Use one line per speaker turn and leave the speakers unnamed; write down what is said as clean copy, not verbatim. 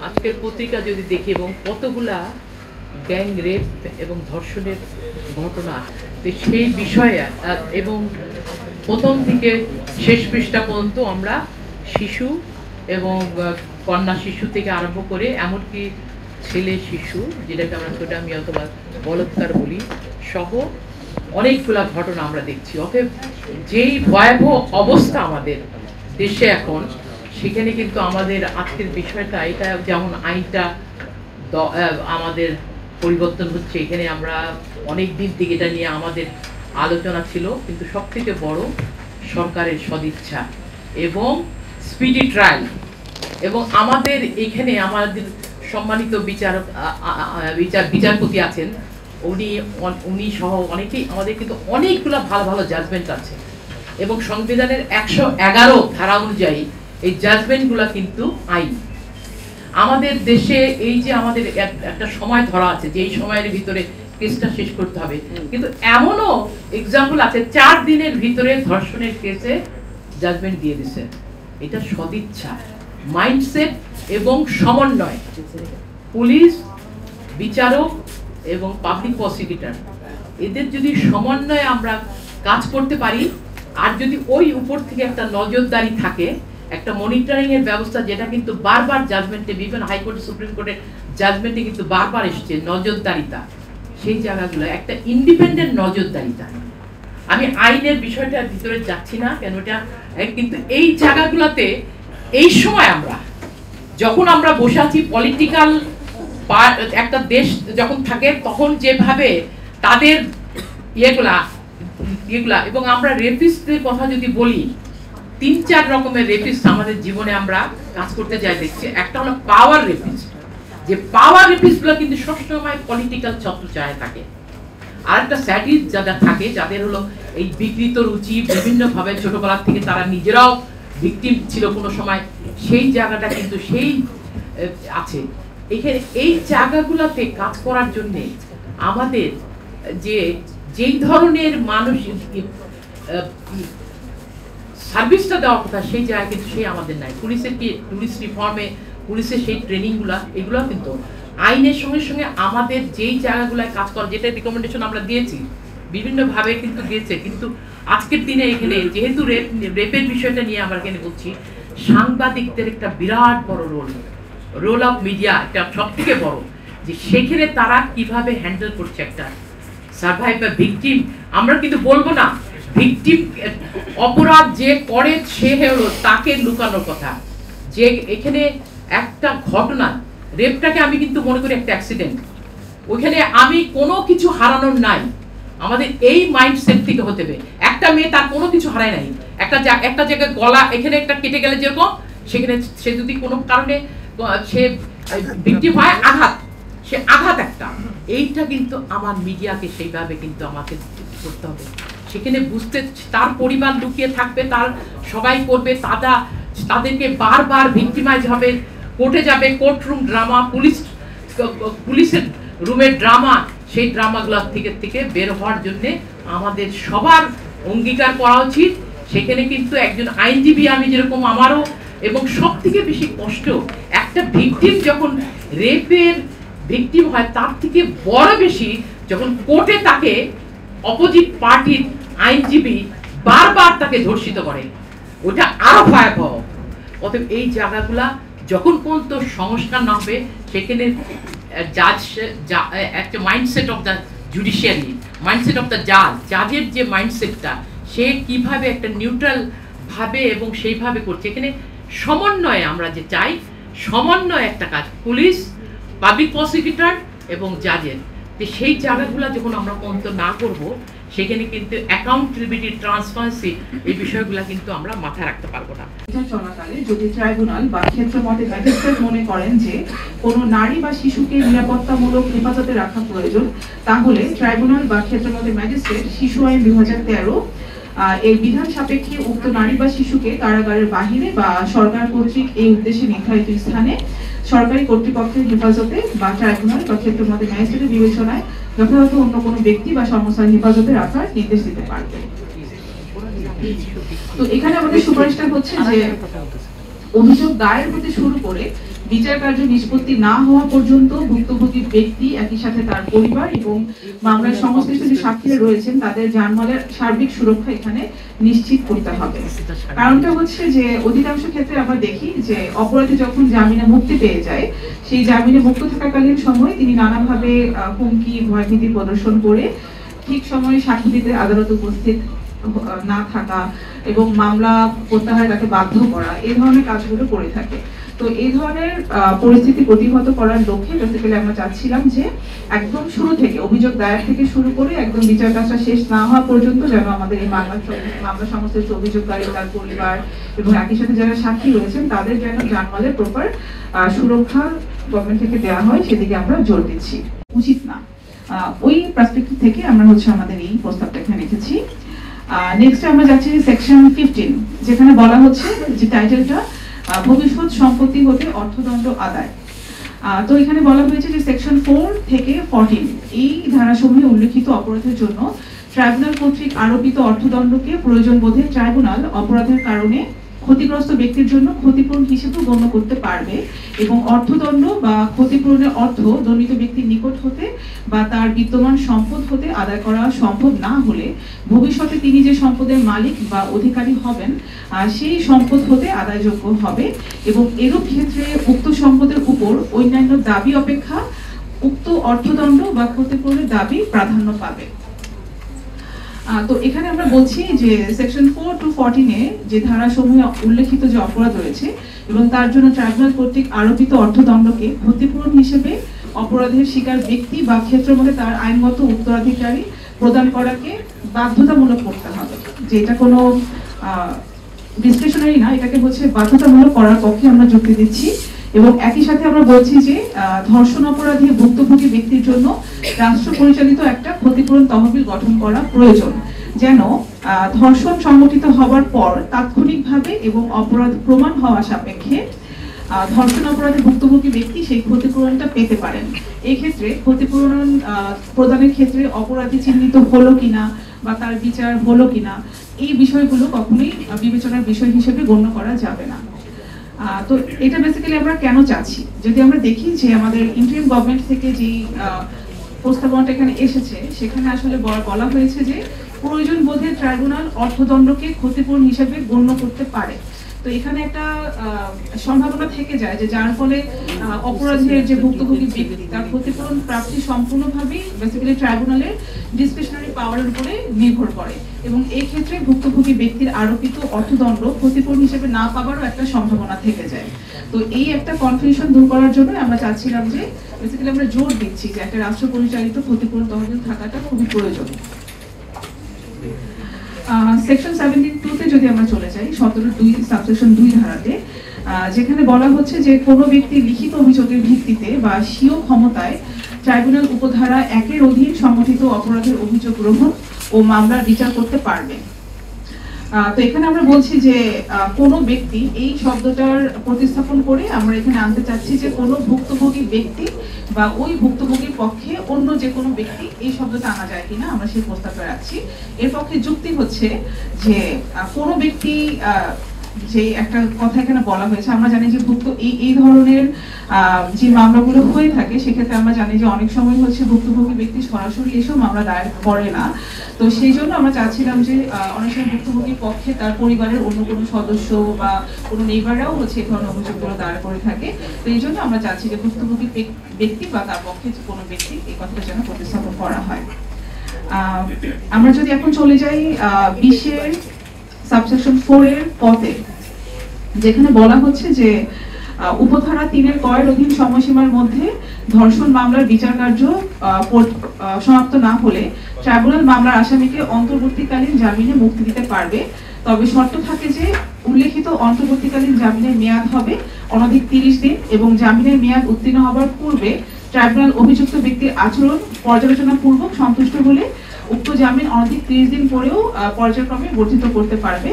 আজকের পত্রিকা যদি দেখি এবং কতগুলা গ্যাং রেপ এবং ধর্ষণের ঘটনা, তো সেই বিষয়ে এবং প্রথম থেকে শেষ পৃষ্ঠা পর্যন্ত আমরা শিশু এবং কন্যা শিশু থেকে আরম্ভ করে এমনকি ছেলে শিশু, যেটাকে আমরা সোডামি অথবা বলৎকার বলি, সহ অনেকগুলা ঘটনা আমরা দেখছি। অতএব যেই ভয়াবহ অবস্থা আমাদের দেশে এখন, সেখানে কিন্তু আমাদের আজকের বিষয়টা এটা, যেমন আইনটা আমাদের পরিবর্তন হচ্ছে, এখানে আমরা অনেক দিন থেকে এটা নিয়ে আমাদের আলোচনা ছিল, কিন্তু সব থেকে বড় সরকারের সদিচ্ছা এবং স্পিডি ট্রায়াল। এবং আমাদের এখানে আমাদের সম্মানিত বিচারপতি আছেন, উনি সহ অনেকেই, আমাদের কিন্তু অনেকগুলো ভালো ভালো জাজমেন্ট আছে এবং সংবিধানের 111 ধারা অনুযায়ী এই জাজমেন্টগুলো কিন্তু আইন। আমাদের দেশে এই যে আমাদের একটা সময় ধরা আছে যে এই সময়ের ভিতরে কেসটা শেষ করতে হবে, কিন্তু এমনও এক্সাম্পল আছে 4 দিনের ভিতরে ধর্ষণের কেসে জাজমেন্ট দিয়ে দিছে। এটা সদিচ্ছা, মাইন্ডসেট এবং সমন্বয়। পুলিশ, বিচারক এবং পাবলিক প্রসিকিউটর, এদের যদি সমন্বয়ে আমরা কাজ করতে পারি, আর যদি ওই উপর থেকে একটা নজরদারি থাকে, একটা মনিটরিং এর ব্যবস্থা, যেটা কিন্তু বারবার জাজমেন্টে, বিভিন্ন হাইকোর্ট সুপ্রিম কোর্টের জাজমেন্টে কিন্তু বারবার এসেছে, নজরদারিতা, সেই জায়গাগুলো একটা ইন্ডিপেন্ডেন্ট নজরদারিতা। আমি আইনের বিষয়টার ভিতরে যাচ্ছি না কেন, এটা কিন্তু এই জায়গাগুলোতে এই সময় আমরা যখন আমরা বসে আছি, পলিটিক্যাল একটা দেশ যখন থাকে, তখন যেভাবে তাদের ইয়েগুলা এবং আমরা রেপিস্টদের কথা যদি বলি, 3-4 রকমের রেপিস্ট আমাদের জীবনে আমরা কাজ করতে যাই দেখছি। একটা হলো পাওয়ার রেপিস্ট, যে পাওয়ার রেপিস্টগুলো কিন্তু সবসময় পলিটিক্যাল ছত্রছায়ায় থাকে। আর একটা স্যাডিস যারা থাকে, যাদের হলো এই বিকৃত রুচি, বিভিন্নভাবে ছোটবেলা থেকে তারা নিজেরাও ভিকটিম ছিল কোনো সময়, সেই জায়গাটা কিন্তু সেই আছে এখানে। এই জায়গাগুলোতে কাজ করার জন্য আমাদের যেই ধরনের মানুষ সার্ভিসটা দেওয়ার কথা, সেই জায়গায় কিন্তু সেই আমাদের নাই। পুলিশের কি পুলিশ রিফর্মে পুলিশের সেই ট্রেনিংগুলো, এগুলো কিন্তু আইনের সঙ্গে সঙ্গে আমাদের যেই জায়গাগুলোয় কাজ করা, যেটা রিকমেন্ডেশন আমরা দিয়েছি বিভিন্নভাবে কিন্তু দিয়েছে, কিন্তু আজকের দিনে এখানে যেহেতু রেপের বিষয়টা নিয়ে আমরা এখানে বলছি, সাংবাদিকদের একটা বিরাট বড় রোল অফ মিডিয়া, এটা সব থেকে বড়, যে সেখানে তারা কিভাবে হ্যান্ডেল করছে একটা সার্ভাইভার ভিকটিম। আমরা কিন্তু বলবো না ভিকটিম, অপরাধ যে করে সে হলো তাকে লুকানোর কথা, যে এখানে একটা ঘটনা, রেপটাকে আমি কিন্তু মনে করি একটা অ্যাক্সিডেন্ট, ওইখানে আমি কোনো কিছু হারানোর নাই। আমাদের এই মাইন্ডসেট থেকে হতে হবে। একটা মেয়ে তার কোনো কিছু হারায় নাই, একটা জায়গায় গলা এখানে একটা কেটে গেলে যেরকম, সেখানে সে যদি কোনো কারণে সে ভিকটিম হয়, আঘাত, সে আঘাত একটা, এইটা কিন্তু আমার মিডিয়াকে সেইভাবে কিন্তু আমাকে করতে হবে। সেখানে বুঝতে, তার পরিবার লুকিয়ে থাকবে, তার সবাই করবে, তাদেরকে বারবার ভিকটিমাইজ হবে, কোর্টে যাবে, কোর্ট রুম ড্রামা, পুলিশের রুমের ড্রামা, সেই ড্রামাগুলোর থেকে বের হওয়ার জন্য আমাদের সবার অঙ্গীকার করা উচিত। সেখানে কিন্তু একজন আইনজীবী, আমি যেরকম আমারও, এবং সব থেকে বেশি কষ্ট একটা ভিকটিম যখন রেপের ভিকটিম হয়, তার থেকে বড় বেশি যখন কোর্টে তাকে অপোজিট পার্টির আইনজীবী বারবার তাকে ধর্ষিত করে, ওটা আরো ভয়াবহ। অতএব এই জায়গাগুলা যখন পর্যন্ত সংস্কার না হবে, সেখানে একটা mindset of the judiciary, mindset of the জাজের যে মাইন্ডসেটটা, সে কিভাবে একটা নিউট্রাল ভাবে এবং সেইভাবে করছে, এখানে সমন্বয়ে আমরা যে চাই, সমন্বয় একটা কাজ, পুলিশ, পাবলিক প্রসিকিউটর এবং জাজের, সেই জায়গাগুলো যখন আমরা পর্যন্ত না করব, সেখানে কিন্তু অ্যাকাউন্টেবিলিটি, ট্রান্সপারেন্সি, এই বিষয়গুলো কিন্তু আমরা মাথায় রাখতে পারবো না।
চলাকালে যদি ট্রাইব্যুনাল বা ক্ষেত্রমতে ম্যাজিস্ট্রেট মনে করেন যে কোনো নারী বা শিশুকে নিরাপত্তামূলক হেফাজতে রাখা প্রয়োজন, তাহলে ট্রাইব্যুনাল বা ক্ষেত্রমতে ম্যাজিস্ট্রেট শিশু আইন 2013 এর বিধান সাপেক্ষে উক্ত নারী বা শিশুকে কারাগারের বাহিরে বা সরকার কর্তৃক এই উদ্দেশ্যে নির্ধারিত স্থানে সরকারি কর্তৃপক্ষের হেফাজতে বা ট্রাইব্যুনাল বা ক্ষেত্রমতে ম্যাজিস্ট্রেটের বিবেচনায় যথাযথ অন্য কোনো ব্যক্তি বা সংস্থার হেফাজতে রাখার নির্দেশ দিতে পারবে। তো এখানে আমাদের সুপারিশটা হচ্ছে যে অভিযোগ দায়ের হতে শুরু করে বিচার কার্য নিষ্পত্তি না হওয়া পর্যন্ত ভুক্তভোগী ব্যক্তি একই সাথে তার পরিবার এবং মামলার সংশ্লিষ্ট যে সাক্ষীরা রয়েছেন তাদের জানমালের সার্বিক সুরক্ষা এখানে নিশ্চিত করতে হবে। কারণটা হচ্ছে যে অধিকাংশ ক্ষেত্রে আমরা দেখি যে অপরাধী যখন জামিনে মুক্তি পেয়ে যায়, সেই জামিনে মুক্ত থাকাকালীন সময় তিনি নানাভাবে হুমকি ভয়ভীতি প্রদর্শন করে ঠিক সময়ে সাক্ষ্য দিতে আদালতে উপস্থিত না থাকা এবং মামলা প্রত্যাহারে তাকে বাধ্য করা, এই ধরনের কাজগুলো করে থাকে। তো এই ধরনের পরিস্থিতি প্রতিহত করার লক্ষ্যে বেসিক্যালি আমরা চাচ্ছিলাম যে একদম শুরু থেকে অভিযোগ দায়ের থেকে শুরু করে একদম বিচার কাজটা শেষ না হওয়া পর্যন্ত যেন আমাদের এই মামলা সংশ্লিষ্ট অভিযোগকারী, তার পরিবার এবং একই সাথে যারা সাক্ষী রয়েছেন তাদের যেন জানমালের প্রপার সুরক্ষা গভর্নমেন্ট থেকে দেওয়া হয়, সেদিকে আমরা জোর দিচ্ছি। উচিত না, ওই পার্সপেক্টিভ থেকে আমরা আমাদের এই প্রস্তাবটা এখানে রেখেছি। নেক্সট আমরা যাচ্ছি সেকশন 15, যেখানে বলা হচ্ছে যে টাইটেলটা ভবিষ্যৎ সম্পত্তি হতে অর্থদণ্ড আদায়। তো এখানে বলা হয়েছে যে সেকশন 4 থেকে 14 এই ধারাসমূহে উল্লেখিত অপরাধের জন্য ট্রাইব্যুনাল কর্তৃক আরোপিত অর্থদণ্ডকে প্রয়োজন বোধে ট্রাইব্যুনাল অপরাধের কারণে ক্ষতিগ্রস্ত ব্যক্তির জন্য ক্ষতিপূরণ হিসেবে গণ্য করতে পারবে এবং অর্থদণ্ড বা ক্ষতিপূরণের অর্থ দণ্ডিত ব্যক্তির নিকট হতে বা তার বিদ্যমান সম্পদ হতে আদায় করা সম্ভব না হলে ভবিষ্যতে তিনি যে সম্পদের মালিক বা অধিকারী হবেন সেই সম্পদ হতে আদায়যোগ্য হবে এবং এরূপ ক্ষেত্রে উক্ত সম্পদের উপর অন্যান্য দাবি অপেক্ষা উক্ত অর্থদণ্ড বা ক্ষতিপূরণের দাবি প্রাধান্য পাবে। তো এখানে আমরা বলছি যে সেকশন 4 to 14 এ যে ধারাসমূহে উল্লেখিত যে অপরাধ রয়েছে এবং তার জন্য ট্রাইব্যুনাল কর্তৃক আরোপিত অর্থদণ্ডকে ক্ষতিপূরণ হিসেবে অপরাধের শিকার ব্যক্তি বা ক্ষেত্রের মধ্যে তার আইনগত উত্তরাধিকারী প্রদান করাকে বাধ্যতামূলক করতে হবে। যে এটা কোনো ডিসক্রিশনারি না, এটাকে হচ্ছে বাধ্যতামূলক করার পক্ষে আমরা যুক্তি দিচ্ছি। এবং একই সাথে আমরা বলছি যে ধর্ষণ অপরাধী ভুক্তভোগী ব্যক্তির জন্য রাষ্ট্র পরিচালিত একটা ক্ষতিপূরণ তহবিল গঠন করা প্রয়োজন, যেন ধর্ষণ সংঘটিত হওয়ার পর তাৎক্ষণিকভাবে এবং অপরাধ প্রমাণ হওয়া সাপেক্ষে ধর্ষণ অপরাধে ভুক্তভোগী ব্যক্তি সেই ক্ষতিপূরণটা পেতে পারেন। এই ক্ষেত্রে ক্ষতিপূরণ প্রদানের ক্ষেত্রে অপরাধী চিহ্নিত হলো কিনা বা তার বিচার হলো কিনা এই বিষয়গুলো কখনোই বিবেচনার বিষয় হিসেবে গণ্য করা যাবে না। তো এটা বেসিক্যালি আমরা কেন চাচ্ছি, যদি আমরা দেখি যে আমাদের ইন্টারিম গভর্নমেন্ট থেকে যে প্রস্তাবনাটা এখানে এসেছে সেখানে আসলে বলা হয়েছে যে প্রয়োজন বোধে ট্রাইব্যুনাল অর্থদণ্ডকে ক্ষতিপূরণ হিসেবে গণ্য করতে পারে। তো এখানে একটা সম্ভাবনা থেকে যায় যে যার ফলে অপরাধের যে ভুক্তভোগী ব্যক্তি তার ক্ষতিপূরণ প্রাপ্তি সম্পূর্ণভাবেই বেসিক্যালি ট্রাইব্যুনালের ডিসক্রিশনারি পাওয়ারের উপরে নির্ভর করে এবং এই ক্ষেত্রে ভুক্তভোগী ব্যক্তির আরোপিত অর্থদণ্ড ক্ষতিপূরণ হিসেবে না পাওয়ারও একটা সম্ভাবনা থেকে যায়। তো এই একটা কনফিউশন দূর করার জন্য আমরা চাচ্ছিলাম যে বেসিক্যালি আমরা জোর দিচ্ছি যে একটা রাষ্ট্র পরিচালিত ক্ষতিপূরণ তহবিল থাকাটা খুবই প্রয়োজন। সেকশন 17(2) তে যদি আমরা চলে যাই 17(2) সাবসেকশন 2 ধারাতে, যেখানে বলা হচ্ছে যে কোনো ব্যক্তি লিখিত অভিযোগের ভিত্তিতে বা স্বীয় ক্ষমতায় ট্রাইব্যুনাল উপধারা 1 এর অধীন সংগঠিত অপরাধের অভিযোগ গ্রহণ ও মামলার বিচার করতে পারবে। তো এখানে আমরা বলছি যে কোনো ব্যক্তি এই শব্দটার প্রতিস্থাপন করে আমরা এখানে আনতে চাচ্ছি যে কোনো ভুক্তভোগী ব্যক্তি বা ওই ভুক্তভোগীর পক্ষে অন্য যে কোনো ব্যক্তি, এই শব্দটা আনা যায় কিনা আমরা সেই প্রস্তাবটা রাখছি। এর পক্ষে যুক্তি হচ্ছে যে কোনো ব্যক্তি, যে একটা কথা এখানে বলা হয়েছে, আমরা জানি যে এই ধরনের যে মামলাগুলো হয়ে থাকে সেক্ষেত্রে আমরা জানি যে অনেক সময় হচ্ছে ভুক্তভোগী ব্যক্তি সরাসরি এসব মামলা দায়ের করে না। তো সেই জন্য আমরা চাচ্ছিলাম যে অনেক সময় ভুক্তভোগীর পক্ষে তার পরিবারের অন্য কোনো সদস্য বা কোনো নেইবাররাও হচ্ছে এই ধরনের অভিযোগগুলো দায়ের করে থাকে। তো এই জন্য আমরা চাচ্ছি যে ভুক্তভোগী ব্যক্তি বা তার পক্ষে কোনো ব্যক্তি এই কথাটা যেন প্রতিস্থাপন করা হয়। আমরা যদি এখন চলে যাই 20 সাবসেকশন 4 এর পদে, যেখানে বলা হচ্ছে যে উপধারা 3 এর কয়ের অধীন সময়সীমার মধ্যে ধর্ষণ মামলার বিচার কার্য সমাপ্ত না হলে ট্রাইব্যুনাল মামলার আসামিকে অন্তর্বর্তীকালীন জামিনে মুক্তি দিতে পারবে। তবে শর্ত থাকে যে উল্লেখিত অন্তর্বর্তীকালীন জামিনের মেয়াদ হবে অনধিক 30 দিন এবং জামিনের মেয়াদ উত্তীর্ণ হবার পূর্বে ট্রাইব্যুনাল অভিযুক্ত ব্যক্তির আচরণ পর্যালোচনা পূর্বক সন্তুষ্ট হলে উক্ত জামিন অনধিক 30 দিন পরেও পর্যায়ক্রমে বর্ধিত করতে পারবে।